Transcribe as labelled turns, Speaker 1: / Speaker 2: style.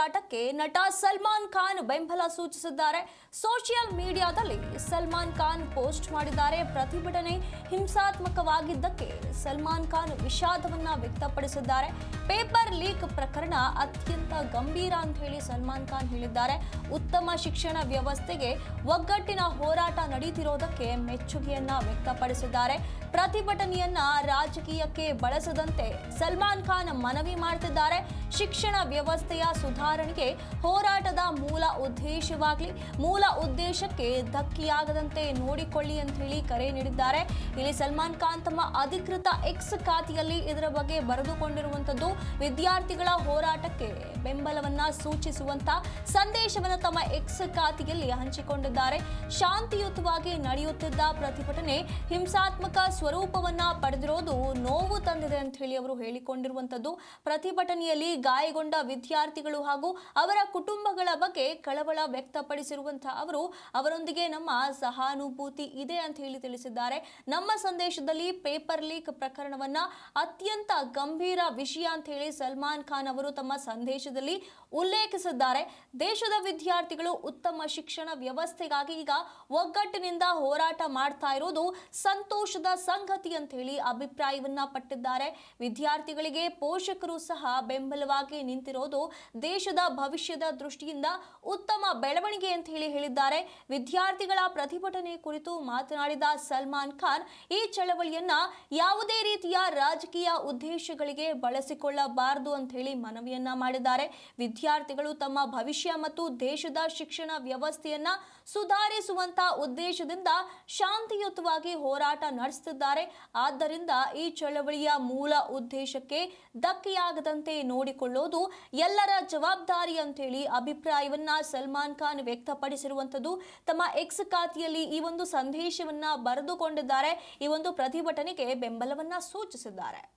Speaker 1: ಹೋರಾಟಕ್ಕೆ ನಟ ಸಲ್ಮಾನ್ ಖಾನ್ ಬೆಂಬಲ ಸೂಚಿಸಿದ್ದಾರೆ. ಸೋಷಿಯಲ್ ಮೀಡಿಯಾದಲ್ಲಿ ಸಲ್ಮಾನ್ ಖಾನ್ ಪೋಸ್ಟ್ ಮಾಡಿದ್ದಾರೆ. ಪ್ರತಿಭಟನೆ ಹಿಂಸಾತ್ಮಕವಾಗಿದ್ದಕ್ಕೆ ಸಲ್ಮಾನ್ ಖಾನ್ ವಿಷಾದವನ್ನ ವ್ಯಕ್ತಪಡಿಸಿದ್ದಾರೆ. ಪೇಪರ್ ಲೀಕ್ ಪ್ರಕರಣ ಅತ್ಯಂತ ಗಂಭೀರ ಅಂತ ಹೇಳಿ ಸಲ್ಮಾನ್ ಖಾನ್ ಹೇಳಿದ್ದಾರೆ. ಉತ್ತಮ ಶಿಕ್ಷಣ ವ್ಯವಸ್ಥೆಗೆ ಒಗ್ಗಟ್ಟಿನ ಹೋರಾಟ ನಡೀತಿರೋದಕ್ಕೆ ಮೆಚ್ಚುಗೆಯನ್ನ ವ್ಯಕ್ತಪಡಿಸಿದ್ದಾರೆ. ಪ್ರತಿಭಟನೆಯನ್ನ ರಾಜಕೀಯಕ್ಕೆ ಬಳಸದಂತೆ ಸಲ್ಮಾನ್ ಖಾನ್ ಮನವಿ ಮಾಡುತ್ತಿದ್ದಾರೆ. ಶಿಕ್ಷಣ ವ್ಯವಸ್ಥೆಯ ಸುಧಾರಣೆಗೆ ಹೋರಾಟದ ಮೂಲ ಉದ್ದೇಶಕ್ಕೆ ಧಕ್ಕೆಯಾಗದಂತೆ ನೋಡಿಕೊಳ್ಳಿ ಅಂತ ಹೇಳಿ ಕರೆ ನೀಡಿದ್ದಾರೆ. ಇಲ್ಲಿ ಸಲ್ಮಾನ್ ಖಾನ್ ತಮ್ಮ ಅಧಿಕೃತ ಎಕ್ಸ್ ಖಾತೆಯಲ್ಲಿ ಇದರ ಬಗ್ಗೆ ಬರೆದುಕೊಂಡಿರುವಂತದ್ದು ವಿದ್ಯಾರ್ಥಿಗಳ ಹೋರಾಟಕ್ಕೆ ಬೆಂಬಲವನ್ನ ಸೂಚಿಸುವಂತ ಸಂದೇಶವನ್ನು ತಮ್ಮ ಎಕ್ಸ್ ಖಾತೆಯಲ್ಲಿ ಹಂಚಿಕೊಂಡಿದ್ದಾರೆ. ಶಾಂತಿಯುತವಾಗಿ ನಡೆಯುತ್ತಿದ್ದ ಪ್ರತಿಭಟನೆ ಹಿಂಸಾತ್ಮಕ ಸ್ವರೂಪವನ್ನ ಪಡೆದಿರೋದು ನೋವು ತಂದಿದೆ ಅಂತ ಹೇಳಿ ಅವರು ಹೇಳಿಕೊಂಡಿರುವಂತದ್ದು. ಪ್ರತಿಭಟನೆಯಲ್ಲಿ ಗಾಯಗೊಂಡ ವಿದ್ಯಾರ್ಥಿಗಳು ಹಾಗೂ ಅವರ ಕುಟುಂಬಗಳ ಬಗ್ಗೆ ಕಳವಳ ವ್ಯಕ್ತಪಡಿಸಿರುವಂತಹ ಅವರು ಅವರೊಂದಿಗೆ ನಮ್ಮ ಸಹಾನುಭೂತಿ ಇದೆ ಅಂತ ಹೇಳಿ ತಿಳಿಸಿದ್ದಾರೆ. ನಮ್ಮ ಸಂದೇಶದಲ್ಲಿ ಪೇಪರ್ ಲೀಕ್ ಪ್ರಕರಣವನ್ನ ಅತ್ಯಂತ ಗಂಭೀರ ವಿಷಯ ಅಂತ ಹೇಳಿ ಸಲ್ಮಾನ್ ಖಾನ್ ಅವರು ತಮ್ಮ ಸಂದೇಶದಲ್ಲಿ ಉಲ್ಲೇಖಿಸಿದ್ದಾರೆ. ದೇಶದ ವಿದ್ಯಾರ್ಥಿಗಳು ಉತ್ತಮ ಶಿಕ್ಷಣ ವ್ಯವಸ್ಥೆಗಾಗಿ ಈಗ ಒಗ್ಗಟ್ಟಿನಿಂದ ಹೋರಾಟ ಮಾಡ್ತಾ ಇರೋದು ಸಂತೋಷದ ಸಂಗತಿ ಅಂತ ಹೇಳಿ ಅಭಿಪ್ರಾಯವನ್ನ ಪಟ್ಟಿದ್ದಾರೆ. ವಿದ್ಯಾರ್ಥಿಗಳಿಗೆ ಪೋಷಕರು ಸಹ ಬೆಂಬಲವಾಗಿ ನಿಂತಿರೋದು ದೇಶದ ಭವಿಷ್ಯದ ದೃಷ್ಟಿಯಿಂದ ಉತ್ತಮ ಬೆಳವಣಿಗೆ ಅಂತ ಹೇಳಿ ಹೇಳಿದ್ದಾರೆ. ವಿದ್ಯಾರ್ಥಿಗಳ ಪ್ರತಿಭಟನೆ ಕುರಿತು ಮಾತನಾಡಿದ ಸಲ್ಮಾನ್ ಖಾನ್ ಈ ಚಳವಳಿಯನ್ನ ಯಾವುದೇ ರೀತಿಯ ರಾಜಕೀಯ ಉದ್ದೇಶಗಳಿಗೆ ಬಳಸಿಕೊಳ್ಳಬಾರದು ಅಂತ ಹೇಳಿ ಮನವಿಯನ್ನ ಮಾಡಿದ್ದಾರೆ. ವಿದ್ಯಾರ್ಥಿಗಳು ತಮ್ಮ ಭವಿಷ್ಯ ಮತ್ತು ದೇಶದ ಶಿಕ್ಷಣ ವ್ಯವಸ್ಥೆಯನ್ನ ಸುಧಾರಿಸುವಂತ ಉದ್ದೇಶದಿಂದ ಶಾಂತಿಯುತವಾಗಿ ಹೋರಾಟ ನಡೆಸುತ್ತಿದ್ದಾರೆ. ಆದ್ದರಿಂದ ಈ ಚಳವಳಿಯ ಮೂಲ ಉದ್ದೇಶಕ್ಕೆ ಧಕ್ಕೆಯಾಗದಂತೆ ನೋಡಿಕೊಳ್ಳೋದು ಎಲ್ಲರ ಜವಾಬ್ದಾರಿ ಅಂತ ಹೇಳಿ ಅಭಿಪ್ರಾಯವನ್ನ ಸಲ್ಮಾನ್ ಖಾನ್ ವ್ಯಕ್ತಪಡಿಸಿರುವಂತದ್ದು. ತಮ್ಮ ಎಕ್ಸ್ ಖಾತೆಯಲ್ಲಿ ಈ ಒಂದು ಸಂದೇಶವನ್ನ ಬರೆದುಕೊಂಡಿದ್ದಾರೆ. ಈ ಒಂದು ಪ್ರತಿಭಟನೆಗೆ ಬೆಂಬಲವನ್ನ ಸೂಚಿಸಿದ್ದಾರೆ.